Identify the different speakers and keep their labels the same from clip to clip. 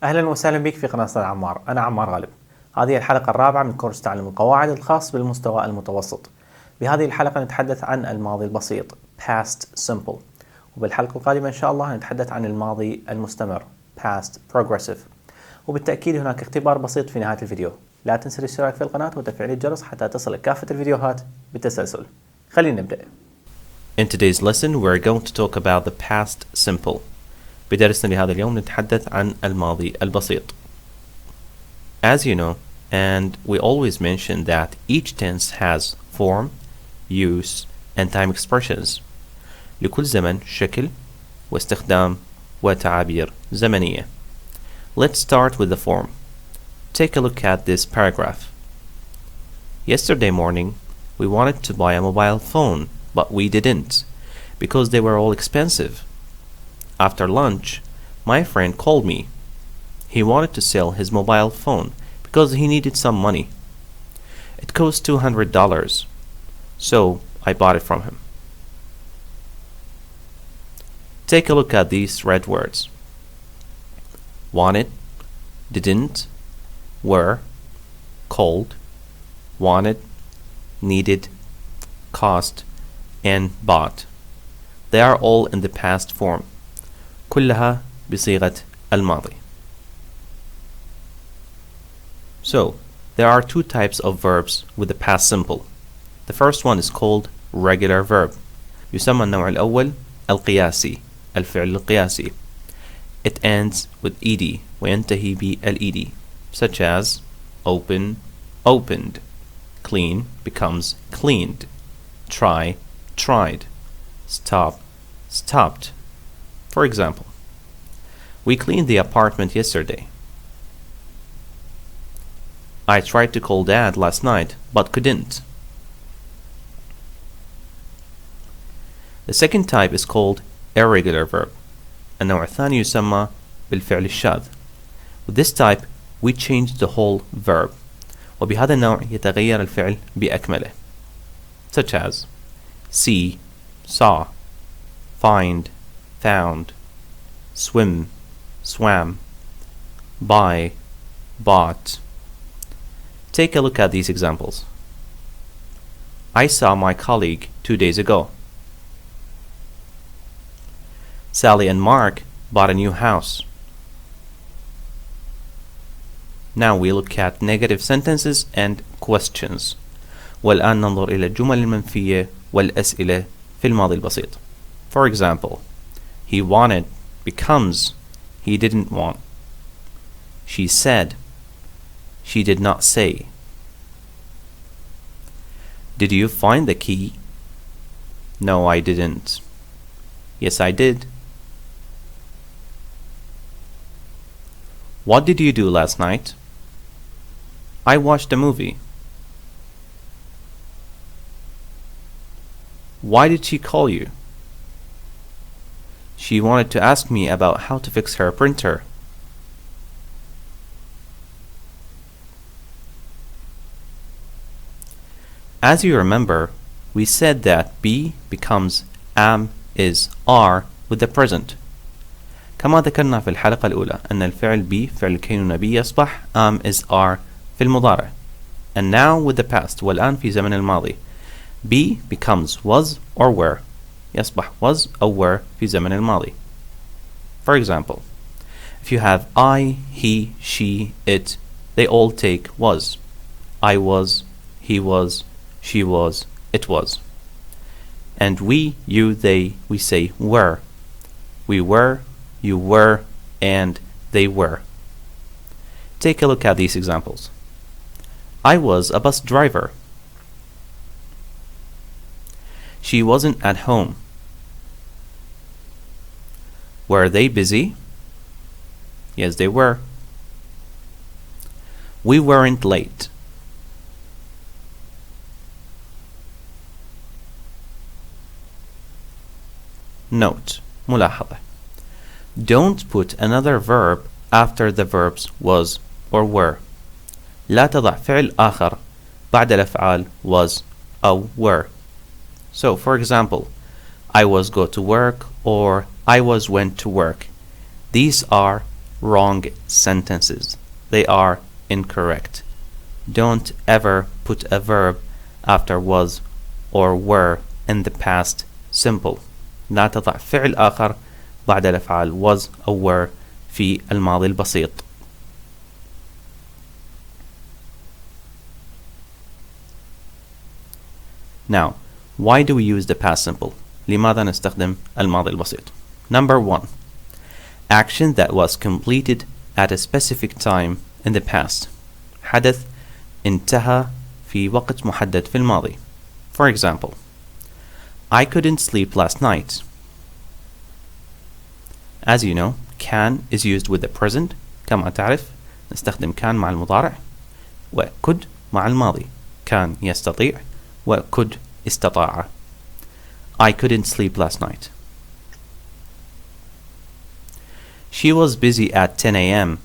Speaker 1: أهلا وسهلا بك في قناة أستاذ عمار. أنا عمار غالب. هذه الحلقة الرابعة من كورس تعلم القواعد الخاص بالمستوى المتوسط. بهذه الحلقة نتحدث عن الماضي البسيط past simple، وبالحلقة القادمة إن شاء الله نتحدث عن الماضي المستمر past progressive. وبالتأكيد هناك اختبار بسيط في نهاية الفيديو. لا تنسى الاشتراك في القناة وتفعيل الجرس حتى تصلك كافة الفيديوهات بالتسلسل. خلينا نبدأ.
Speaker 2: In today's lesson, we're going to talk about the past simple. بدرسنا لهذا اليوم نتحدث عن الماضي البسيط. As you know, and we always mention that each tense has form, use, and time expressions. لكل زمن شكل واستخدام وتعابير زمنية. Let's start with the form. Take a look at this paragraph. Yesterday morning, we wanted to buy a mobile phone, but we didn't, because they were all expensive. After lunch, my friend called me. He wanted to sell his mobile phone because he needed some money. It cost $200, so I bought it from him. Take a look at these red words. Wanted, didn't, were, called, wanted, needed, cost, and bought. They are all in the past form. كلها بصيغة الماضي. So, there are two types of verbs with the past simple. The first one is called regular verb. يسمى النوع الأول القياسي، الفعل القياسي. It ends with ed وينتهي بالed, such as open, opened, clean becomes cleaned, try, tried, stop, stopped. For example, we cleaned the apartment yesterday. I tried to call Dad last night, but couldn't. The second type is called irregular verb. النوع الثاني يسمى بالفعل الشاذ. With this type, we change the whole verb. وبهذا النوع يتغير الفعل بأكمله. Such as see, saw, find, found, swim, swam, buy, bought. Take a look at these examples. I saw my colleague 2 days ago. Sally and Mark bought a new house. Now we look at negative sentences and questions. والآن ننظر إلى الجمل المنفية والأسئلة في الماضي البسيط. For example, he wanted becomes he didn't want. She said, she did not say. Did you find the key? No, I didn't. Yes, I did. What did you do last night? I watched a movie. Why did she call you? She wanted to ask me about how to fix her printer. As you remember, we said that be becomes am, is, are with the present. كما ذكرنا في الحلقة الأولى أن الفعل be فعل كينونة be يصبح am, is, are في المضارع. And now with the past والآن في زمن الماضي. Be becomes was or were. يصبح was أو were في زمن الماضي. For example, if you have I, he, she, it, they all take was. I was, he was, she was, it was. And we, you, they, we say were. We were, you were, and they were. Take a look at these examples. I was a bus driver. She wasn't at home. Were they busy? Yes, they were. We weren't late. Note, ملاحظة. Don't put another verb after the verbs was or were. لا تضع فعل آخر بعد الأفعال was أو were. So, for example, I was go to work or I was went to work. These are wrong sentences. They are incorrect. Don't ever put a verb after was or were in the past simple. لا تضع فعل آخر بعد الأفعال was أو were في الماضي البسيط. Now, why do we use the past simple? لماذا نستخدم الماضي البسيط? Number 1. Action that was completed at a specific time in the past. حدث انتهى في وقت محدد في الماضي. For example, I couldn't sleep last night. As you know, can is used with the present. كما تعرف نستخدم كان مع المضارع و could مع الماضي. كان يستطيع و could استطاع. I couldn't sleep last night. She was busy at 10 a.m.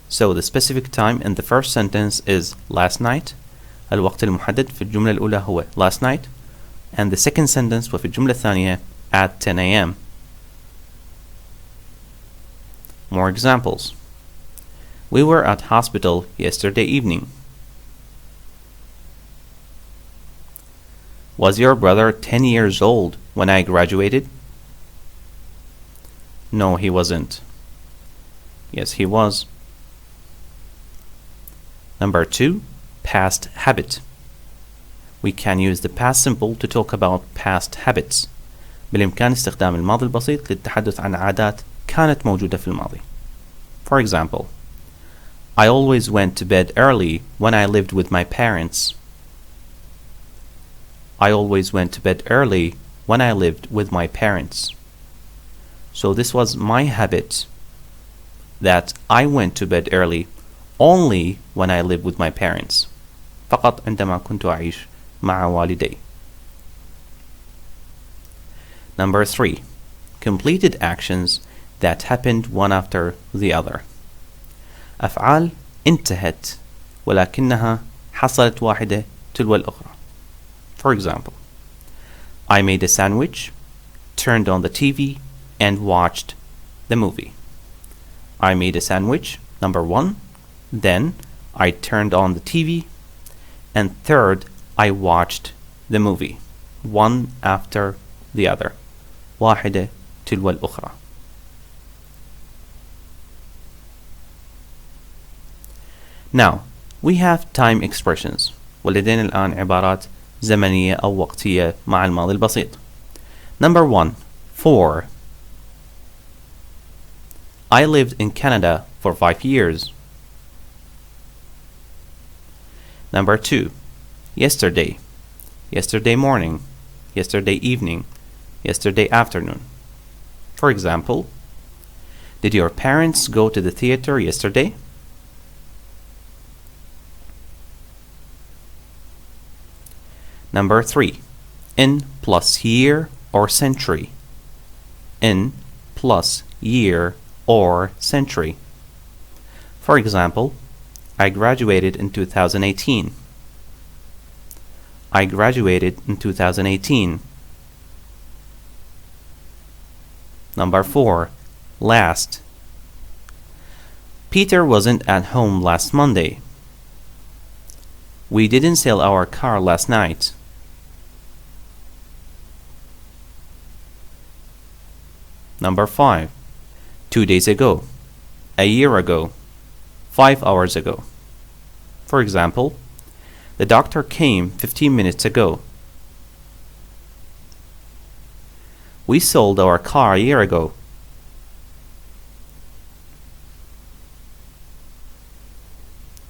Speaker 2: So the specific time in the first sentence is last night. الوقت المحدد في الجملة الأولى هو last night. And the second sentence وفي الجملة الثانية at 10 a.m. More examples. We were at hospital yesterday evening. Was your brother 10 years old when I graduated? No, he wasn't. Yes, he was. Number 2, past habit. We can use the past simple to talk about past habits. بالإمكان استخدام الماضي البسيط للتحدث عن عادات كانت موجودة في الماضي. For example, I always went to bed early when I lived with my parents. I always went to bed early when I lived with my parents. So this was my habit that I went to bed early only when I lived with my parents. فقط عندما كنت أعيش مع والدي. Number 3. Completed actions that happened one after the other. أفعال انتهت ولكنها حصلت واحدة تلو الأخرى. For example, I made a sandwich, turned on the TV, and watched the movie. I made a sandwich, number 1. Then I turned on the TV. And third, I watched the movie. One after the other. واحدة تلو الأخرى. Now, we have time expressions. ولدينا الآن عبارات زمنية أو وقتية مع الماضي البسيط. Number 1. For. I lived in Canada for 5 years. Number 2. Yesterday. Yesterday morning. Yesterday evening. Yesterday afternoon. For example, did your parents go to the theater yesterday? Number 3. In plus year or century. In plus year or century. For example, I graduated in 2018. I graduated in 2018. Number 4. Last. Peter wasn't at home last Monday. We didn't sell our car last night. Number 5. 2 days ago. A year ago. 5 hours ago. For example, the doctor came 15 minutes ago. We sold our car a year ago.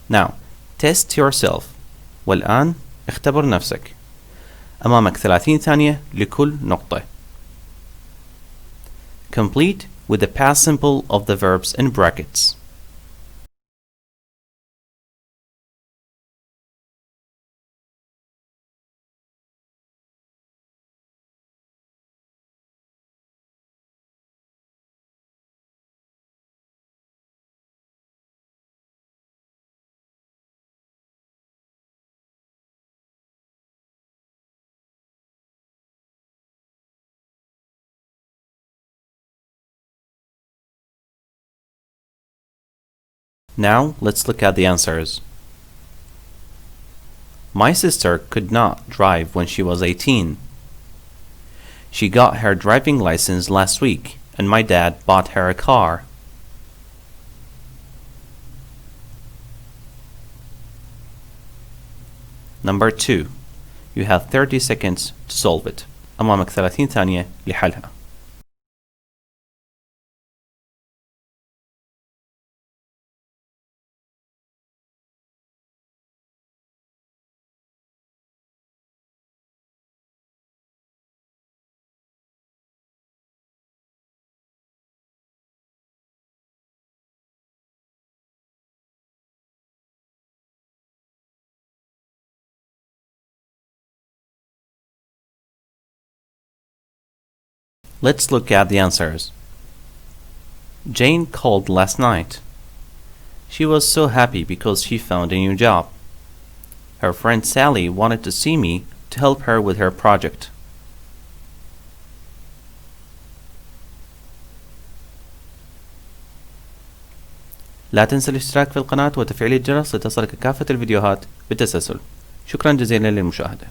Speaker 2: Now, test yourself. والآن اختبر نفسك. أمامك 30 ثانية لكل نقطة. Complete with the past simple of the verbs in brackets. Now let's look at the answers. My sister could not drive when she was 18. She got her driving license last week, and my dad bought her a car. Number 2. You have 30 seconds to solve it. أمامك 30 ثانية لحلها. Let's look at the answers. Jane called last night. She was so happy because she found a new job. Her friend Sally wanted to see me to help her with her project. لا تنسى الاشتراك في القناة وتفعيل الجرس لتصلك كافة الفيديوهات بالتسلسل. شكرا جزيلا للمشاهدة.